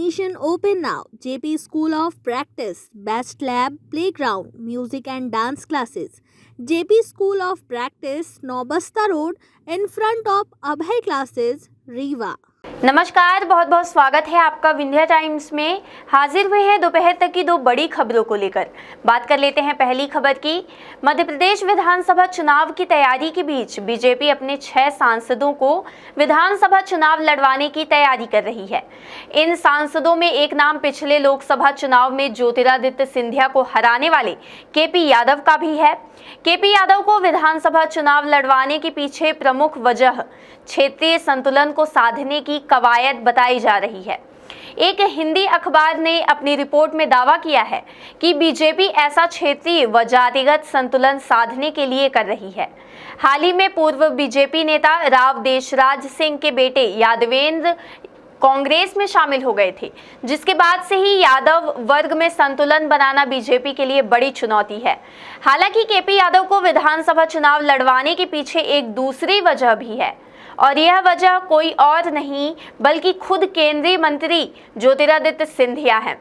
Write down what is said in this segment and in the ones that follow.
Admission open now. JP School of Practice, Best Lab, Playground, Music and Dance Classes. JP School of Practice, Nobasta Road, in front of Abhay Classes, Rewa. नमस्कार, बहुत बहुत स्वागत है आपका Vindhya times में। हाजिर हुए हैं दोपहर तक की दो बड़ी खबरों को लेकर। बात कर लेते हैं पहली खबर की। मध्य प्रदेश विधानसभा चुनाव की तैयारी के बीच बीजेपी अपने 6 सांसदों को विधानसभा चुनाव लड़वाने की तैयारी कर रही है। इन सांसदों में एक नाम पिछले लोकसभा चुनाव में ज्योतिरादित्य सिंधिया को हराने वाले केपी यादव का भी है। केपी यादव को विधानसभा चुनाव लड़वाने के पीछे प्रमुख वजह क्षेत्रीय संतुलन को साधने की कवायद बताई जा रही है। एक हिंदी अखबार ने अपनी रिपोर्ट में दावा किया है कि बीजेपी ऐसा क्षेत्रीय व जातिगत संतुलन साधने के लिए कर रही है। हाल ही में पूर्व बीजेपी नेता राव देशराज सिंह के बेटे यादवेंद्र कांग्रेस में शामिल हो गए थे, जिसके बाद से ही यादव वर्ग में संतुलन बनाना बीजेपी के लिए बड़ी चुनौती है। हालांकि केपी यादव को विधानसभा चुनाव लड़वाने के पीछे एक दूसरी वजह भी है, और यह वजह कोई और नहीं बल्कि खुद केंद्रीय मंत्री ज्योतिरादित्य सिंधिया है।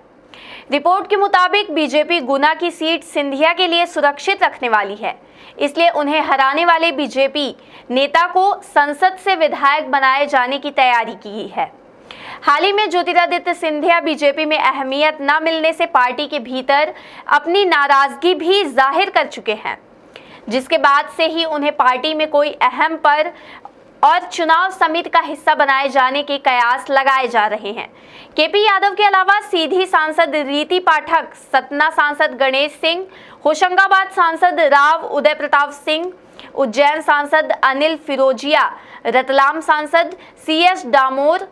रिपोर्ट के मुताबिक बीजेपी गुना की सीट सिंधिया के लिए सुरक्षित रखने वाली है, इसलिए उन्हें हराने वाले बीजेपी नेता को संसद से विधायक बनाए जाने की तैयारी की है। हाल ही में ज्योतिरादित्य सिंधिया बीजेपी में अहमियत न मिलने से पार्टी के भीतर अपनी नाराजगी भी जाहिर कर चुके हैं, जिसके बाद से ही उन्हें पार्टी में कोई अहम पद और चुनाव समिति का हिस्सा बनाए जाने के कयास लगाए जा रहे हैं। केपी यादव के अलावा सीधी सांसद रीति पाठक, सतना सांसद गणेश सिंह, होशंगाबाद सांसद राव उदय प्रताप सिंह, उज्जैन सांसद अनिल फिरोजिया, रतलाम सांसद CS डामोर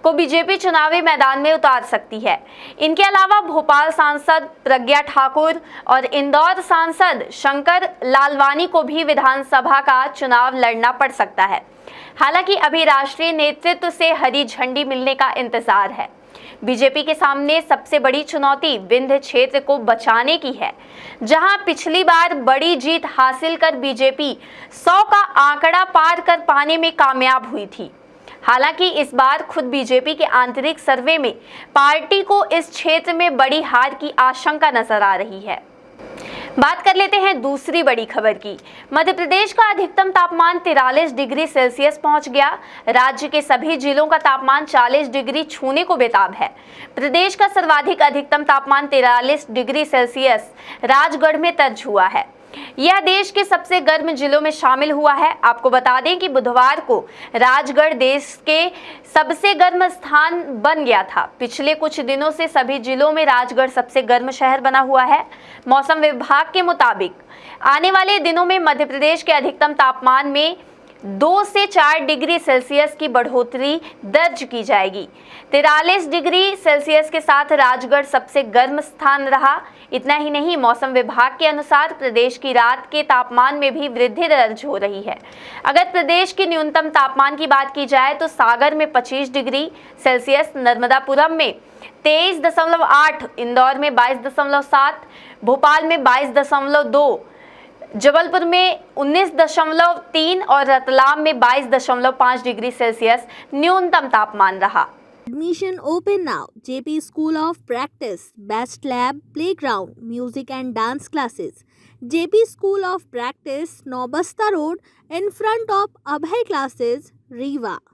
को बीजेपी चुनावी मैदान में उतार सकती है। इनके अलावा भोपाल सांसद प्रज्ञा ठाकुर और इंदौर सांसद शंकर लालवानी को भी विधानसभा का चुनाव लड़ना पड़ सकता है। हालांकि अभी राष्ट्रीय नेतृत्व से हरी झंडी मिलने का इंतजार है। बीजेपी के सामने सबसे बड़ी चुनौती विंध्य क्षेत्र को बचाने की है, जहां पिछली बार बड़ी जीत हासिल कर बीजेपी 100 का आंकड़ा पार कर पाने में कामयाब हुई थी। हालांकि इस बार खुद बीजेपी के आंतरिक सर्वे में पार्टी को इस क्षेत्र में बड़ी हार की आशंका नजर आ रही है। बात कर लेते हैं दूसरी बड़ी खबर की। मध्य प्रदेश का अधिकतम तापमान 43 डिग्री सेल्सियस पहुंच गया। राज्य के सभी जिलों का तापमान 40 डिग्री छूने को बेताब है। प्रदेश का सर्वाधिक अधिकतम तापमान 43 डिग्री सेल्सियस राजगढ़ में दर्ज हुआ है। यह देश के सबसे गर्म जिलों में शामिल हुआ है। आपको बता दें कि बुधवार को राजगढ़ देश के सबसे गर्म स्थान बन गया था। पिछले कुछ दिनों से सभी जिलों में राजगढ़ सबसे गर्म शहर बना हुआ है। मौसम विभाग के मुताबिक आने वाले दिनों में मध्य प्रदेश के अधिकतम तापमान में 2 से 4 डिग्री सेल्सियस की बढ़ोतरी दर्ज की जाएगी। 43 डिग्री सेल्सियस के साथ राजगढ़ सबसे गर्म स्थान रहा। इतना ही नहीं, मौसम विभाग के अनुसार प्रदेश की रात के तापमान में भी वृद्धि दर्ज हो रही है। अगर प्रदेश की न्यूनतम तापमान की बात की जाए तो सागर में 25 डिग्री सेल्सियस, नर्मदापुरम में 23.8, इंदौर में 22.7, भोपाल में 22.2, जबलपुर में 19.3 और रतलाम में 22.5 डिग्री सेल्सियस न्यूनतम तापमान रहा। Admission open now. JP School of Practice, Best Lab, Playground, Music and Dance Classes. JP School of Practice, Nobasta Road, in front of Abhay Classes, Rewa.